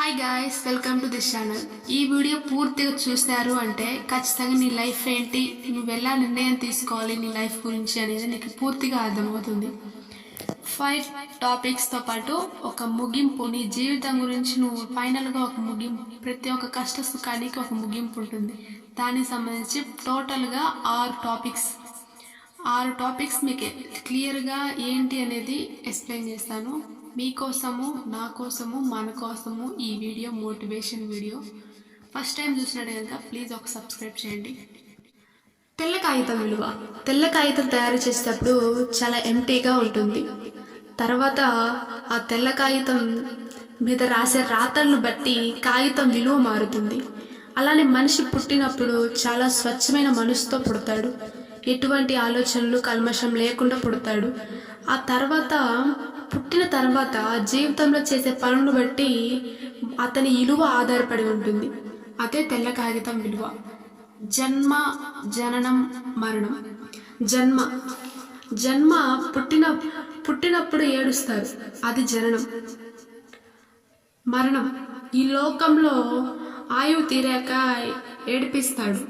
Hi guys, welcome to this channel. ఈ video పూర్తిగా చూస్తారు అంటే ఖచ్చితంగా నీ లైఫ్ ఏంటి, నువ్వు ఎలా నిర్ణయం తీసుకోవాలి నీ లైఫ్ గురించి అనేది నీకు పూర్తిగా అర్థమవుతుంది. 5 టాపిక్స్తో పాటు ఒక ముగింపు, నీ జీవితం గురించి నువ్వు ఫైనల్గా ఒక ముగింపు, ప్రతి ఒక్క కష్ట సుఖానికి ఒక ముగింపు ఉంటుంది. దానికి సంబంధించి టోటల్గా 6 టాపిక్స్ మీకు క్లియర్గా ఏంటి అనేది ఎక్స్ప్లెయిన్ చేస్తాను. మీకోసము, నా కోసము, మన కోసము ఈ video motivation video. First time చూసినట్టు కనుక ప్లీజ్ ఒక సబ్స్క్రైబ్ చేయండి. తెల్ల కాగితం విలువ. తెల్ల కాగితం తయారు చేసేటప్పుడు చాలా ఎంటీగా ఉంటుంది. తర్వాత ఆ తెల్ల కాగితం మీద రాసే రాతలను బట్టి కాగితం విలువ మారుతుంది. అలానే మనిషి పుట్టినప్పుడు చాలా స్వచ్ఛమైన మనసుతో పుడతాడు. ఎటువంటి ఆలోచనలు, కల్మషం లేకుండా పుడతాడు. ఆ తర్వాత పుట్టిన తర్వాత జీవితంలో చేసే పనులను బట్టి అతని విలువ ఆధారపడి ఉంటుంది. అదే తెల్ల కాగితం విలువ. జన్మ, జననం, మరణం. జన్మ పుట్టినప్పుడు ఏడుస్తారు, అది జననం. మరణం ఈ లోకంలో ఆయువు తీరాక ఏడిపిస్తాడు,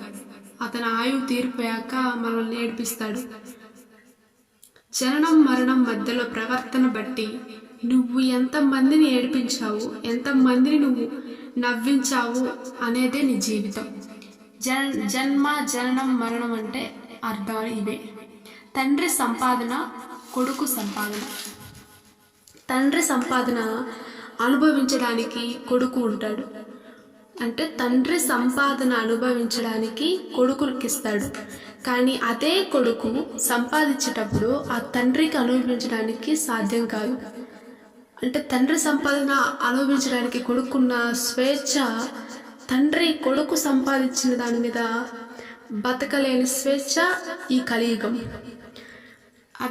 అతని ఆయువు తీరిపోయాక మనల్ని ఏడిపిస్తాడు. జననం మరణం మధ్యలో ప్రవర్తన బట్టి నువ్వు ఎంతమందిని ఏడిపించావు, ఎంతమందిని నువ్వు నవ్వించావు అనేదే నీ జీవితం. జన్మ, జననం, మరణం అంటే అర్థాలు ఇవే. తండ్రి సంపాదన, కొడుకు సంపాదన. తండ్రి సంపాదన అనుభవించడానికి కొడుకు ఉంటాడు. అంటే తండ్రి సంపాదన అనుభవించడానికి కొడుకునికి ఇస్తాడు. కానీ అదే కొడుకు సంపాదించేటప్పుడు ఆ తండ్రికి అనుభవించడానికి సాధ్యం కాదు. అంటే తండ్రి సంపాదన అనుభవించడానికి కొడుకున్న స్వేచ్ఛ, తండ్రి కొడుకు సంపాదించిన దాని మీద బతకలేని స్వేచ్ఛ ఈ కలియుగం.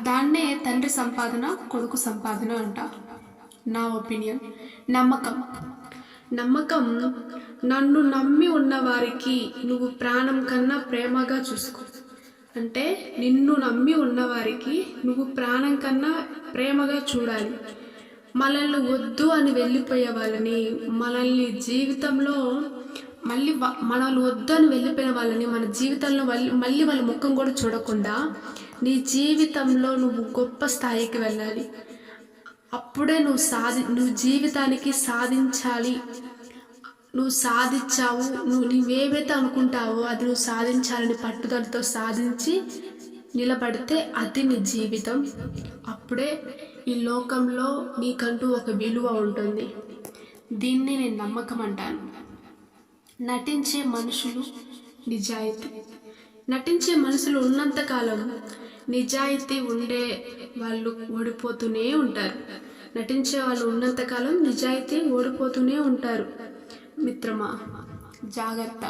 దాన్నే తండ్రి సంపాదన, కొడుకు సంపాదన అంట. నా ఒపీనియన్. నమ్మకం. నన్ను నమ్మి ఉన్నవారికి నువ్వు ప్రాణం కన్నా ప్రేమగా చూసుకో. అంటే నిన్ను నమ్మి ఉన్నవారికి నువ్వు ప్రాణం కన్నా ప్రేమగా చూడాలి. మనల్ని వద్దు అని వెళ్ళిపోయే వాళ్ళని, మనల్ని జీవితంలో మనల్ని వద్దు అని వెళ్ళిపోయిన వాళ్ళని మన జీవితంలో మళ్ళీ వాళ్ళ ముఖం కూడా చూడకుండా నీ జీవితంలో నువ్వు గొప్ప స్థాయికి వెళ్ళాలి. అప్పుడే నువ్వు జీవితానికి సాధించాలి. నువ్వు సాధించావు, నువ్వేవైతే అనుకుంటావో అది నువ్వు సాధించాలని పట్టుదలతో సాధించి నిలబడితే అది నీ జీవితం. అప్పుడే ఈ లోకంలో నీకంటూ ఒక విలువ ఉంటుంది. దీన్ని నేను నమ్మకం అంటాను. నటించే మనుషులు, నిజాయితీ. నటించే మనుషులు ఉన్నంతకాలం నిజాయితీ ఉండే వాళ్ళు ఓడిపోతూనే ఉంటారు. నటించే వాళ్ళు ఉన్నంతకాలం నిజాయితీ ఓడిపోతూనే ఉంటారు. మిత్రమా, జాగ్రత్త.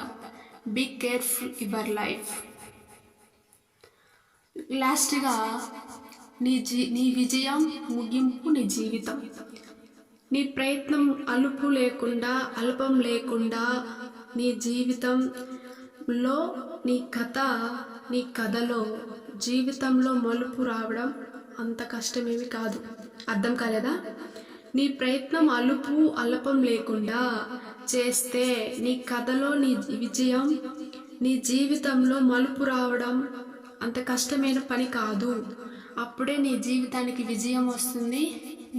Be careful your life. లాస్ట్గా నీ విజయం, ముగింపు నీ జీవితం. నీ ప్రయత్నం అల్పం లేకుండా నీ జీవితంలో నీ కథలో జీవితంలో మలుపు రావడం అంత కష్టమేమి కాదు. అర్థం కాలేదా? నీ ప్రయత్నం అల్పం లేకుండా చేస్తే నీ కథలో నీ విజయం, నీ జీవితంలో మలుపు రావడం అంత కష్టమైన పని కాదు. అప్పుడే నీ జీవితానికి విజయం వస్తుంది,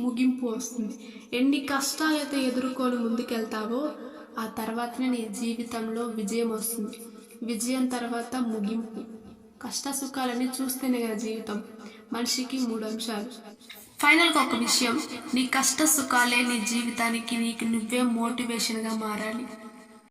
ముగింపు వస్తుంది. ఎన్ని కష్టాలైతే ఎదుర్కొని ముందుకెళ్తావో ఆ తర్వాతనే నీ జీవితంలో విజయం వస్తుంది. విజయం తర్వాత ముగింపు. కష్ట సుఖాలన్నీ చూస్తేనే కదా జీవితం. మనిషికి 3 అంశాలు. ఫైనల్గా ఒక విషయం, నీ కష్ట సుఖాలే నీ జీవితానికి నీకు నువ్వే మోటివేషన్గా మారాలి.